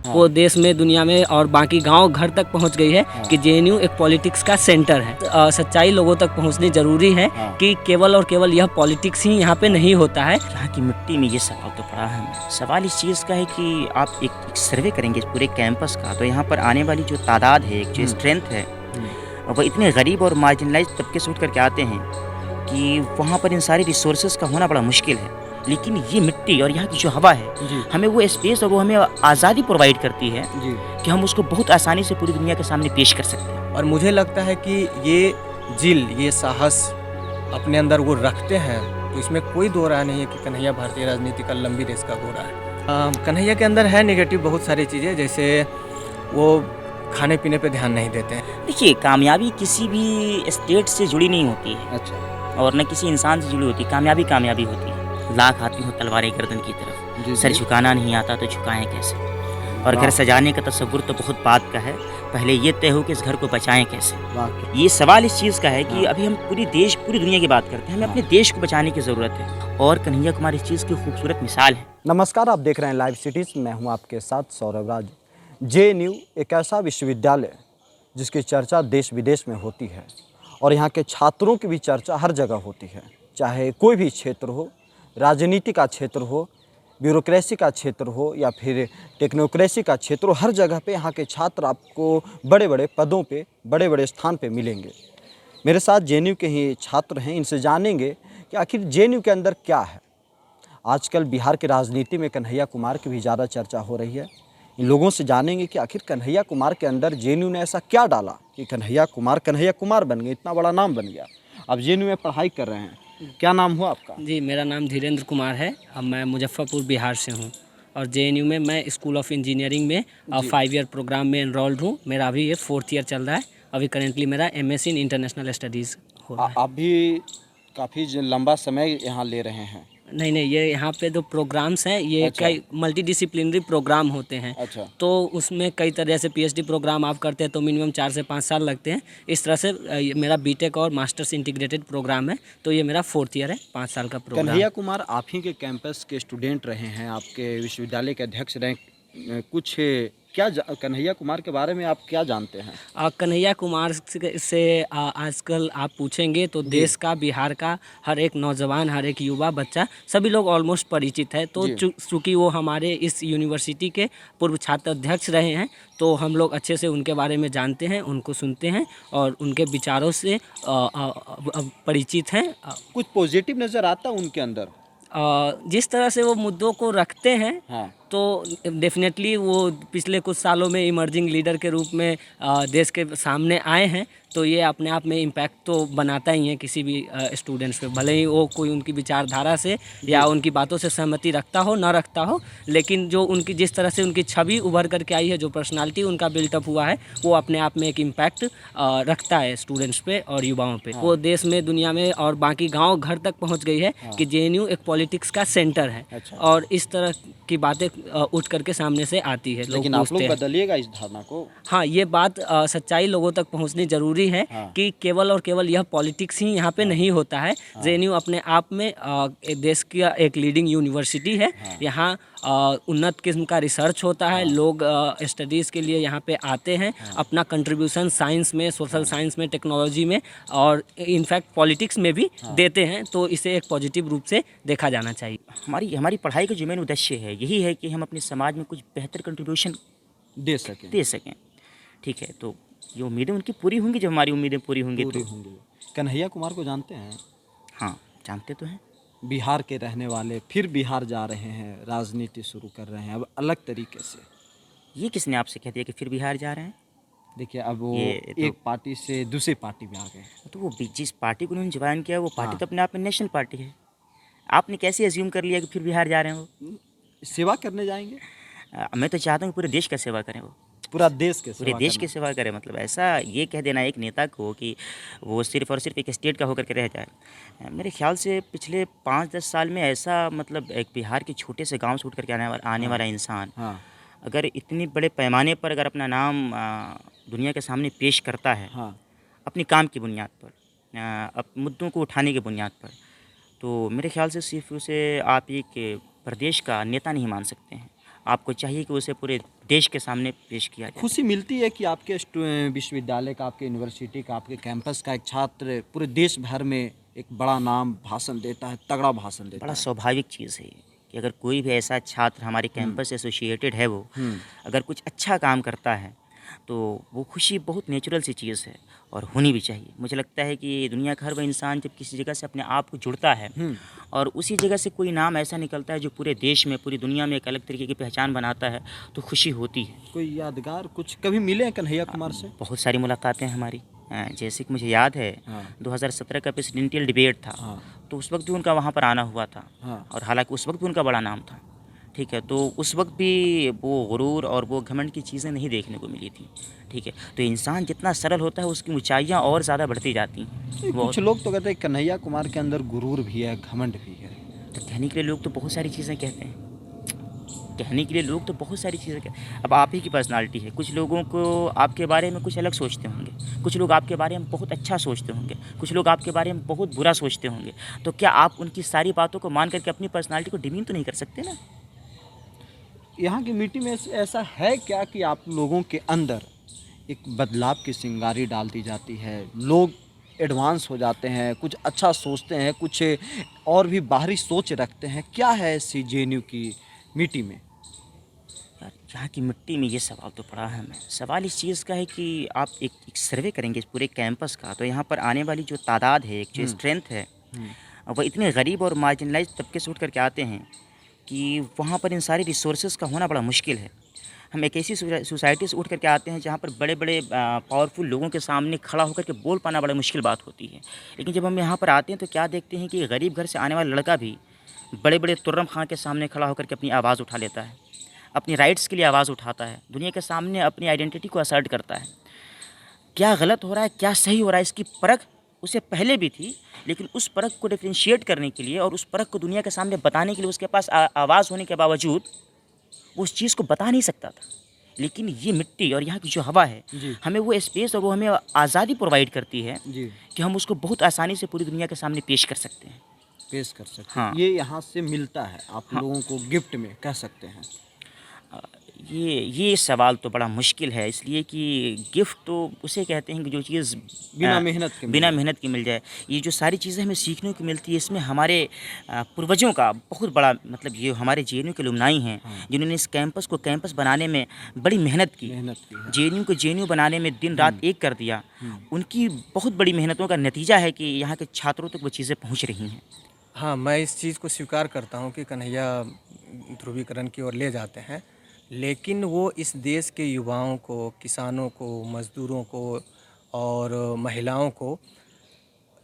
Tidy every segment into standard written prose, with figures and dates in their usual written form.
वो देश में, दुनिया में और बाकी गांव घर तक पहुंच गई है कि जेएनयू एक पॉलिटिक्स का सेंटर है। सच्चाई लोगों तक पहुंचनी जरूरी है कि केवल और केवल यह पॉलिटिक्स ही यहाँ पे नहीं होता है। यहाँ की मिट्टी में ये सवाल तो पड़ा है। सवाल इस चीज़ का है कि आप एक सर्वे करेंगे इस पूरे कैंपस का, तो यहाँ पर आने वाली जो तादाद है, जो स्ट्रेंथ है, वह इतने गरीब और मार्जिनलाइज तबके से उठ करके आते हैं कि वहाँ पर इन सारी रिसोर्सेज का होना बड़ा मुश्किल है। लेकिन ये मिट्टी और यहाँ की जो हवा है, हमें वो स्पेस और वो हमें आज़ादी प्रोवाइड करती है कि हम उसको बहुत आसानी से पूरी दुनिया के सामने पेश कर सकते हैं। और मुझे लगता है कि ये जिल, ये साहस अपने अंदर वो रखते हैं, तो इसमें कोई दो राय नहीं है कि कन्हैया भारतीय राजनीति का लंबी रेस का घोड़ा है। कन्हैया के अंदर है नेगेटिव बहुत सारी चीज़ें, जैसे वो खाने पीने पे ध्यान नहीं देते हैं। देखिए, कामयाबी किसी भी स्टेट से जुड़ी नहीं होती है। अच्छा। और न किसी इंसान से जुड़ी होती है। कामयाबी कामयाबी होती है। लाख हाथी हो तलवारें गर्दन की तरफ, सर झुकाना नहीं आता तो झुकाएं कैसे। और घर सजाने का तस्वुर तो बहुत बात का है, पहले ये तय हो कि इस घर को बचाएं कैसे। ये सवाल इस चीज़ का है कि अभी हम पूरी दुनिया की बात करते हैं, हमें अपने देश को बचाने की ज़रूरत है, और कन्हैया कुमार इस चीज़ की खूबसूरत मिसाल है। नमस्कार, आप देख रहे हैं लाइव सिटीज़। मैं हूं आपके साथ सौरभ राज। जेएनयू एक ऐसा विश्वविद्यालय जिसकी चर्चा देश विदेश में होती है, और यहाँ के छात्रों की भी चर्चा हर जगह होती है। चाहे कोई भी क्षेत्र हो, राजनीति का क्षेत्र हो, ब्यूरोक्रेसी का क्षेत्र हो, या फिर टेक्नोक्रेसी का क्षेत्र हो, हर जगह पे यहाँ के छात्र आपको बड़े बड़े पदों पे, बड़े बड़े स्थान पे मिलेंगे। मेरे साथ जेएनयू के ही छात्र हैं, इनसे जानेंगे कि आखिर जेएनयू के अंदर क्या है। आजकल बिहार की राजनीति में कन्हैया कुमार की भी ज़्यादा चर्चा हो रही है। इन लोगों से जानेंगे कि आखिर कन्हैया कुमार के अंदर जेएनयू ने ऐसा क्या डाला कि कन्हैया कुमार बन गए, इतना बड़ा नाम बन गया। अब जेएनयू में पढ़ाई कर रहे हैं, क्या नाम हुआ आपका? जी, मेरा नाम धीरेन्द्र कुमार है। अब मैं मुजफ्फरपुर बिहार से हूँ, और जेएनयू में मैं स्कूल ऑफ इंजीनियरिंग में 5 ईयर प्रोग्राम में एनरोल्ड हूँ। मेरा अभी ये 4th ईयर चल रहा है। अभी करेंटली मेरा एमएससी इन इंटरनेशनल स्टडीज़ हो रहा है। आप भी काफ़ी लंबा समय यहाँ ले रहे हैं। नहीं, ये यहाँ पे जो प्रोग्राम्स हैं, ये कई मल्टीडिसिप्लिनरी प्रोग्राम होते हैं। अच्छा। तो उसमें कई तरह से पीएचडी प्रोग्राम आप करते हैं तो मिनिमम 4 से 5 साल लगते हैं। इस तरह से मेरा बीटेक और मास्टर्स इंटीग्रेटेड प्रोग्राम है, तो ये मेरा 4th ईयर है, 5 साल का प्रोग्राम। कन्हैया कुमार आप ही के कैंपस के स्टूडेंट रहे हैं, आपके विश्वविद्यालय के अध्यक्ष रहे। कुछ कन्हैया कुमार के बारे में आप क्या जानते हैं? कन्हैया कुमार से आजकल आप पूछेंगे तो देश का, बिहार का हर एक नौजवान, हर एक युवा बच्चा, सभी लोग ऑलमोस्ट परिचित है। तो चूँकि वो हमारे इस यूनिवर्सिटी के पूर्व छात्र अध्यक्ष रहे हैं, तो हम लोग अच्छे से उनके बारे में जानते हैं, उनको सुनते हैं और उनके विचारों से परिचित हैं। कुछ पॉजिटिव नज़र आता उनके अंदर? जिस तरह से वो मुद्दों को रखते हैं, तो डेफिनेटली वो पिछले कुछ सालों में इमर्जिंग लीडर के रूप में देश के सामने आए हैं। तो ये अपने आप में इम्पैक्ट तो बनाता ही है किसी भी स्टूडेंट्स पे, भले ही वो कोई उनकी विचारधारा से या उनकी बातों से सहमति रखता हो ना रखता हो, लेकिन जो उनकी जिस तरह से उनकी छवि उभर करके आई है, जो पर्सनालिटी उनका बिल्टअप हुआ है, वो अपने आप में एक इम्पैक्ट रखता है स्टूडेंट्स पे और युवाओं पे। वो देश में, दुनिया में और बाकी गाँव घर तक पहुँच गई है कि जेएनयू एक पॉलिटिक्स का सेंटर है। और इस तरह की बातें उठ करके सामने से आती है। लेकिन आप लोग बदलिएगा इस धारणा को। हाँ, ये बात सच्चाई लोगों तक पहुंचनी जरूरी है कि केवल और केवल यह पॉलिटिक्स ही यहाँ पे नहीं होता है। जेएनयू अपने आप में देश की एक लीडिंग यूनिवर्सिटी है। यहाँ उन्नत किस्म का रिसर्च होता है। लोग स्टडीज़ के लिए यहाँ पे आते हैं, अपना कंट्रीब्यूशन साइंस में, सोशल साइंस में, टेक्नोलॉजी में और इनफैक्ट पॉलिटिक्स में भी देते हैं। तो इसे एक पॉजिटिव रूप से देखा जाना चाहिए। हमारी पढ़ाई का जो मेन उद्देश्य है यही है कि हम अपने समाज में कुछ बेहतर कंट्रीब्यूशन दे सकें। ठीक है, तो ये उम्मीदें उनकी पूरी होंगी जब हमारी उम्मीदें पूरी होंगी। कन्हैया कुमार को जानते हैं? हाँ, जानते तो हैं। बिहार के रहने वाले, फिर बिहार जा रहे हैं, राजनीति शुरू कर रहे हैं अब अलग तरीके से। ये किसने आपसे कह दिया कि फिर बिहार जा रहे हैं? देखिए, अब वो एक पार्टी से दूसरी पार्टी में आ गए। तो वो जिस पार्टी को उन्होंने ज्वाइन किया, वो पार्टी तो अपने आप में नेशनल पार्टी है। आपने कैसे अज्यूम कर लिया कि फिर बिहार जा रहे हैं वो? सेवा करने जाएंगे। मैं तो चाहता हूँ पूरे देश का सेवा करें वो। पूरे देश की सेवा करें, मतलब ऐसा ये कह देना एक नेता को कि वो सिर्फ और सिर्फ एक स्टेट का होकर के रह जाए। मेरे ख्याल से पिछले 5-10 साल में ऐसा, मतलब एक बिहार के छोटे से गांव से उठ करके आने वाला इंसान अगर इतनी बड़े पैमाने पर अगर अपना नाम दुनिया के सामने पेश करता है, अपनी काम की बुनियाद पर, मुद्दों को उठाने की बुनियाद पर, तो मेरे ख्याल से सिर्फ उसे आप एक प्रदेश का नेता नहीं मान सकते हैं, आपको चाहिए कि उसे पूरे देश के सामने पेश किया जाए। खुशी मिलती है कि आपके विश्वविद्यालय का, आपके यूनिवर्सिटी का, आपके कैंपस का एक छात्र पूरे देश भर में एक बड़ा नाम भाषण देता है, तगड़ा भाषण देता बड़ा है। स्वाभाविक चीज़ है ये कि अगर कोई भी ऐसा छात्र हमारे कैंपस से एसोसिएटेड है, वो अगर कुछ अच्छा काम करता है तो वो खुशी बहुत नेचुरल सी चीज़ है और होनी भी चाहिए। मुझे लगता है कि दुनिया का हर वह इंसान जब किसी जगह से अपने आप को जुड़ता है और उसी जगह से कोई नाम ऐसा निकलता है जो पूरे देश में, पूरी दुनिया में एक अलग तरीके की पहचान बनाता है, तो खुशी होती है। कोई यादगार कुछ कभी मिले हैं कन्हैया कुमार से? बहुत सारी मुलाकातें हमारी, जैसे कि मुझे याद है 2017 का प्रेसिडेंशियल डिबेट था, तो उस वक्त भी उनका वहाँ पर आना हुआ था और हालांकि उस वक्त भी उनका बड़ा नाम था, ठीक है। तो उस वक्त भी वो गुरूर और वो घमंड की चीज़ें नहीं देखने को मिली थी, ठीक है। तो इंसान जितना सरल होता है उसकी ऊंचाइयां और ज़्यादा बढ़ती जाती हैं। कुछ लोग तो कहते हैं कन्हैया कुमार के अंदर गुरूर भी है, घमंड भी है। तो कहने के लिए लोग तो बहुत सारी चीज़ें कहते हैं, कहने के लिए लोग तो बहुत सारी चीज़ें कहते हैं। अब आप ही की पर्सनालिटी है, कुछ लोगों को आपके बारे में कुछ अलग सोचते होंगे, कुछ लोग आपके बारे में बहुत अच्छा सोचते होंगे, कुछ लोग आपके बारे में बहुत बुरा सोचते होंगे। तो क्या आप उनकी सारी बातों को मान करके अपनी पर्सनालिटी को डिमीन तो नहीं कर सकते ना। यहाँ की मिट्टी में ऐसा है क्या कि आप लोगों के अंदर एक बदलाव की चिंगारी डाल दी जाती है, लोग एडवांस हो जाते हैं, कुछ अच्छा सोचते हैं, कुछ और भी बाहरी सोच रखते हैं? क्या है ऐसी जेएनयू की मिट्टी में? यार यहाँ की मिट्टी में ये सवाल तो बड़ा अहम है। सवाल इस चीज़ का है कि आप एक सर्वे करेंगे इस पूरे कैंपस का, तो यहाँ पर आने वाली जो तादाद है, एक जो स्ट्रेंथ है, वह इतने गरीब और मार्जिनलाइज तबके से उठ करके आते हैं कि वहाँ पर इन सारी रिसोर्सेज का होना बड़ा मुश्किल है। हम एक ऐसी सोसाइटी से उठ करके आते हैं जहाँ पर बड़े बड़े पावरफुल लोगों के सामने खड़ा होकर के बोल पाना बड़ा मुश्किल बात होती है। लेकिन जब हम यहाँ पर आते हैं तो क्या देखते हैं कि गरीब घर से आने वाला लड़का भी बड़े बड़े तुर्रम खां के सामने खड़ा होकर के अपनी आवाज़ उठा लेता है, अपनी राइट्स के लिए आवाज़ उठाता है, दुनिया के सामने अपनी आइडेंटिटी को असर्ट करता है। क्या गलत हो रहा है, क्या सही हो रहा है, इसकी परख उसे पहले भी थी, लेकिन उस परख को डिफरेंशिएट करने के लिए और उस परख को दुनिया के सामने बताने के लिए उसके पास आवाज़ होने के बावजूद वो उस चीज़ को बता नहीं सकता था। लेकिन ये मिट्टी और यहाँ की जो हवा है हमें वो स्पेस और वो हमें आज़ादी प्रोवाइड करती है कि हम उसको बहुत आसानी से पूरी दुनिया के सामने पेश कर सकते हैं। पेश कर सकते हैं। हाँ। ये यहाँ से मिलता है आप लोगों को गिफ्ट में, कह सकते हैं। ये सवाल तो बड़ा मुश्किल है, इसलिए कि गिफ्ट तो उसे कहते हैं कि जो चीज़ बिना मेहनत के मिल जाए। ये जो सारी चीज़ें हमें सीखने को मिलती है, इसमें हमारे पूर्वजों का बहुत बड़ा मतलब ये हमारे जेएनयू के अलुमनाई हैं, जिन्होंने इस कैंपस को कैंपस बनाने में बड़ी मेहनत की, जेएनयू को जेएनयू बनाने में दिन रात एक कर दिया। उनकी बहुत बड़ी मेहनतों का नतीजा है कि यहाँ के छात्रों तक वो चीज़ें पहुँच रही हैं। हाँ, मैं इस चीज़ को स्वीकार करता हूँ कि कन्हैया ध्रुवीकरण की ओर ले जाते हैं, लेकिन वो इस देश के युवाओं को, किसानों को, मज़दूरों को और महिलाओं को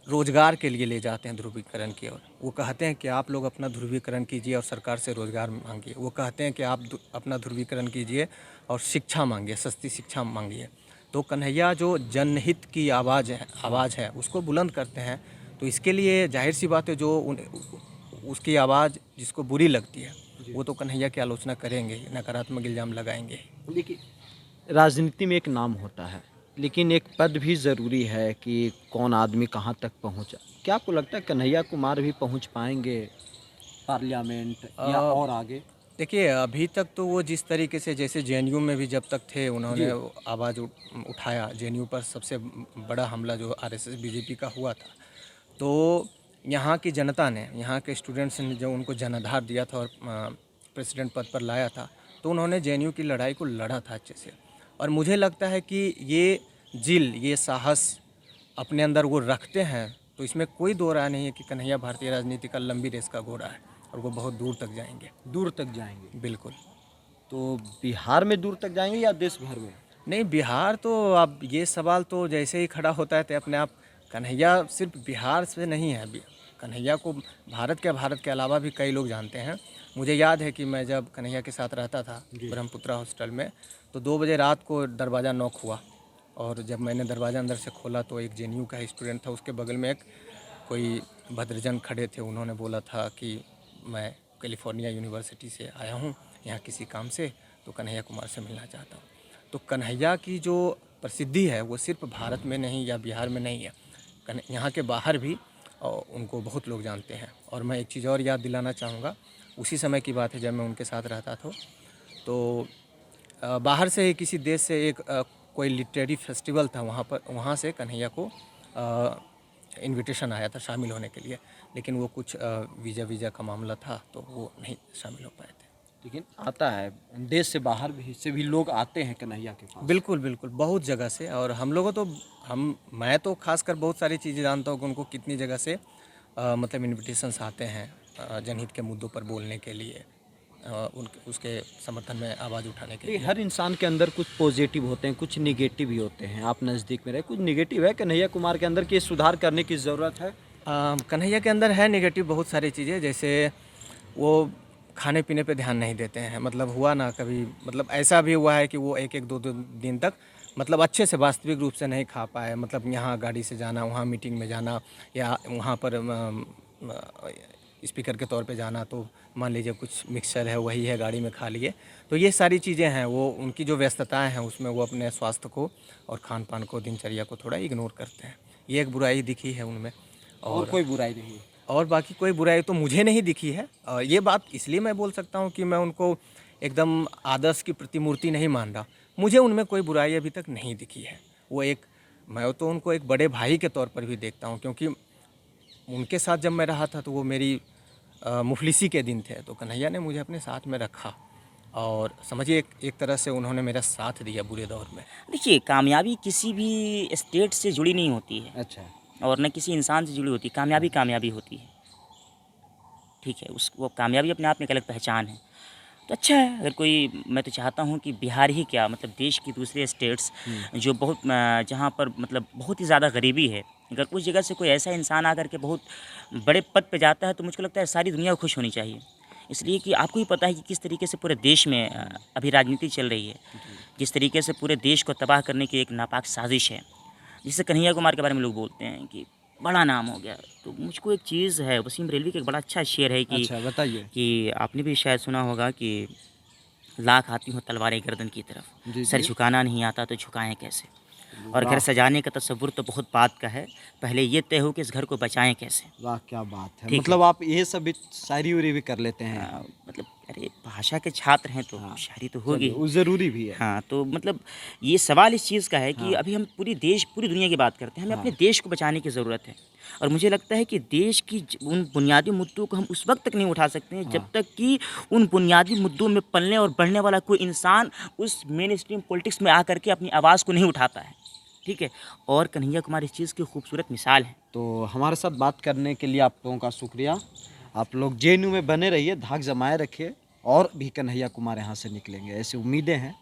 रोज़गार के लिए ले जाते हैं ध्रुवीकरण की ओर। वो कहते हैं कि आप लोग अपना ध्रुवीकरण कीजिए और सरकार से रोज़गार मांगिए। वो कहते हैं कि आप अपना ध्रुवीकरण कीजिए और शिक्षा मांगिए, सस्ती शिक्षा मांगिए। तो कन्हैया जो जनहित की आवाज़ है उसको बुलंद करते हैं। तो इसके लिए जाहिर सी बात है, जो उसकी आवाज़ जिसको बुरी लगती है वो तो कन्हैया की आलोचना करेंगे, नकारात्मक इल्ज़ाम लगाएंगे। देखिए, राजनीति में एक नाम होता है, लेकिन एक पद भी ज़रूरी है कि कौन आदमी कहाँ तक पहुँचा। क्या आपको लगता है कन्हैया कुमार भी पहुँच पाएंगे पार्लियामेंट या और आगे? देखिए, अभी तक तो वो जिस तरीके से, जैसे जेएनयू में भी जब तक थे उन्होंने आवाज़ उठाया, जेएनयू पर सबसे बड़ा हमला जो आरएसएस बीजेपी का हुआ था, तो यहाँ की जनता ने, यहाँ के स्टूडेंट्स ने जो उनको जनाधार दिया था और प्रेसिडेंट पद पर लाया था, तो उन्होंने जेएनयू की लड़ाई को लड़ा था अच्छे से। और मुझे लगता है कि ये जिल, ये साहस अपने अंदर वो रखते हैं, तो इसमें कोई दो राय नहीं है कि कन्हैया भारतीय राजनीति का लंबी रेस का घोड़ा है और वो बहुत दूर तक जाएंगे। दूर तक जाएंगे? बिल्कुल। तो बिहार में दूर तक जाएंगे या देश भर में? नहीं, बिहार तो अब ये सवाल तो जैसे ही खड़ा होता है तो अपने आप, कन्हैया सिर्फ बिहार से नहीं है। कन्हैया को भारत के अलावा भी कई लोग जानते हैं। मुझे याद है कि मैं जब कन्हैया के साथ रहता था ब्रह्मपुत्रा हॉस्टल में, तो 2 बजे रात को दरवाज़ा नॉक हुआ और जब मैंने दरवाज़ा अंदर से खोला तो एक जेएनयू का स्टूडेंट था, उसके बगल में एक कोई भद्रजन खड़े थे। उन्होंने बोला था कि मैं कैलिफोर्निया यूनिवर्सिटी से आया हूँ यहाँ किसी काम से, तो कन्हैया कुमार से मिलना चाहता हूँ। तो कन्हैया की जो प्रसिद्धि है वो सिर्फ भारत में नहीं या बिहार में नहीं है, यहाँ के बाहर भी उनको बहुत लोग जानते हैं। और मैं एक चीज़ और याद दिलाना चाहूँगा, उसी समय की बात है जब मैं उनके साथ रहता था, तो बाहर से ही किसी देश से एक कोई लिटरेरी फेस्टिवल था, वहाँ से कन्हैया को इनविटेशन आया था शामिल होने के लिए, लेकिन वो कुछ वीज़ा का मामला था तो वो नहीं शामिल हो पाए थे। लेकिन आता है, देश से बाहर भी से भी लोग आते हैं कन्हैया के पास। बिल्कुल बिल्कुल, बहुत जगह से। और हम लोगों तो मैं तो खासकर बहुत सारी चीज़ें जानता हूँ कि उनको कितनी जगह से मतलब इन्विटेशंस आते हैं जनहित के मुद्दों पर बोलने के लिए, उसके समर्थन में आवाज़ उठाने के लिए। हर इंसान के अंदर कुछ पॉजिटिव होते हैं, कुछ निगेटिव भी होते हैं। आप नज़दीक में रहे, कुछ निगेटिव है कन्हैया कुमार के अंदर कि सुधार करने की ज़रूरत है? कन्हैया के अंदर है निगेटिव बहुत सारी चीज़ें, जैसे वो खाने पीने पे ध्यान नहीं देते हैं। मतलब हुआ ना कभी, मतलब ऐसा भी हुआ है कि वो एक दो दिन तक मतलब अच्छे से वास्तविक रूप से नहीं खा पाए। मतलब यहाँ गाड़ी से जाना, वहाँ मीटिंग में जाना, या वहाँ पर स्पीकर के तौर पे जाना, तो मान लीजिए कुछ मिक्सचर है वही है गाड़ी में खा लिए। तो ये सारी चीज़ें हैं, वो उनकी जो व्यस्तताएं हैं उसमें वो अपने स्वास्थ्य को और खान पान को, दिनचर्या को थोड़ा इग्नोर करते हैं। ये एक बुराई दिखी है उनमें। और कोई बुराई नहीं है? और बाकी कोई बुराई तो मुझे नहीं दिखी है। और ये बात इसलिए मैं बोल सकता हूँ कि मैं उनको एकदम आदर्श की प्रतिमूर्ति नहीं मान रहा। मुझे उनमें कोई बुराई अभी तक नहीं दिखी है। मैं तो उनको एक बड़े भाई के तौर पर भी देखता हूँ, क्योंकि उनके साथ जब मैं रहा था तो वो मेरी मुफलिसी के दिन थे, तो कन्हैया ने मुझे अपने साथ में रखा और समझिए एक तरह से उन्होंने मेरा साथ दिया बुरे दौर में। देखिए, कामयाबी किसी भी स्टेट से जुड़ी नहीं होती है। अच्छा। और न किसी इंसान से जुड़ी होती है। कामयाबी होती है, ठीक है। वो कामयाबी अपने आप में एक अलग पहचान है। तो अच्छा है, अगर कोई, मैं तो चाहता हूँ कि बिहार ही क्या, मतलब देश की दूसरे स्टेट्स जो बहुत जहाँ पर मतलब बहुत ही ज़्यादा गरीबी है, अगर उस जगह से कोई ऐसा इंसान आकर के बहुत बड़े पद पे जाता है तो मुझको लगता है सारी दुनिया को खुश होनी चाहिए। इसलिए कि आपको ही पता है कि किस तरीके से पूरे देश में अभी राजनीति चल रही है, जिस तरीके से पूरे देश को तबाह करने की एक नापाक साजिश है। जिससे कन्हैया कुमार के बारे में लोग बोलते हैं कि बड़ा नाम हो गया। तो मुझको एक चीज़ है, वसीम रेलवी का एक बड़ा अच्छा शेर है कि अच्छा, बताइए। कि आपने भी शायद सुना होगा कि लाख आती हूँ तलवारें गर्दन की तरफ, जी, सर जी। झुकाना नहीं आता तो झुकाएं कैसे। और घर सजाने का तस्वुर तो बहुत बात का है, पहले ये तय हो कि इस घर को बचाएं कैसे। वाह, क्या बात है। ठीक मतलब आप ये सब भी शायरी उरी भी कर लेते हैं? मतलब अरे भाषा के छात्र हैं तो शायरी तो होगी। वो ज़रूरी भी है। हाँ, तो मतलब ये सवाल इस चीज़ का है कि अभी हम पूरी दुनिया की बात करते हैं, हमें अपने देश को बचाने की ज़रूरत है। और मुझे लगता है कि देश की उन बुनियादी मुद्दों को हम उस वक्त तक नहीं उठा सकते हैं जब तक कि उन बुनियादी मुद्दों में पलने और बढ़ने वाला कोई इंसान उस मेन स्ट्रीम पॉलिटिक्स में आकर के अपनी आवाज़ को नहीं उठाता है, ठीक है। और कन्हैया कुमार इस चीज़ की खूबसूरत मिसाल है। तो हमारे साथ बात करने के लिए आप लोगों का शुक्रिया। आप लोग JNU में बने रहिए, धाक जमाए रखिए, और भी कन्हैया कुमार यहाँ से निकलेंगे, ऐसी उम्मीदें हैं।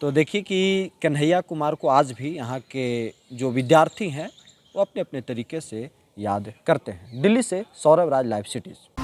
तो देखिए कि कन्हैया कुमार को आज भी यहाँ के जो विद्यार्थी हैं वो अपने अपने तरीके से याद करते हैं। दिल्ली से सौरभ राज, लाइव सिटीज़।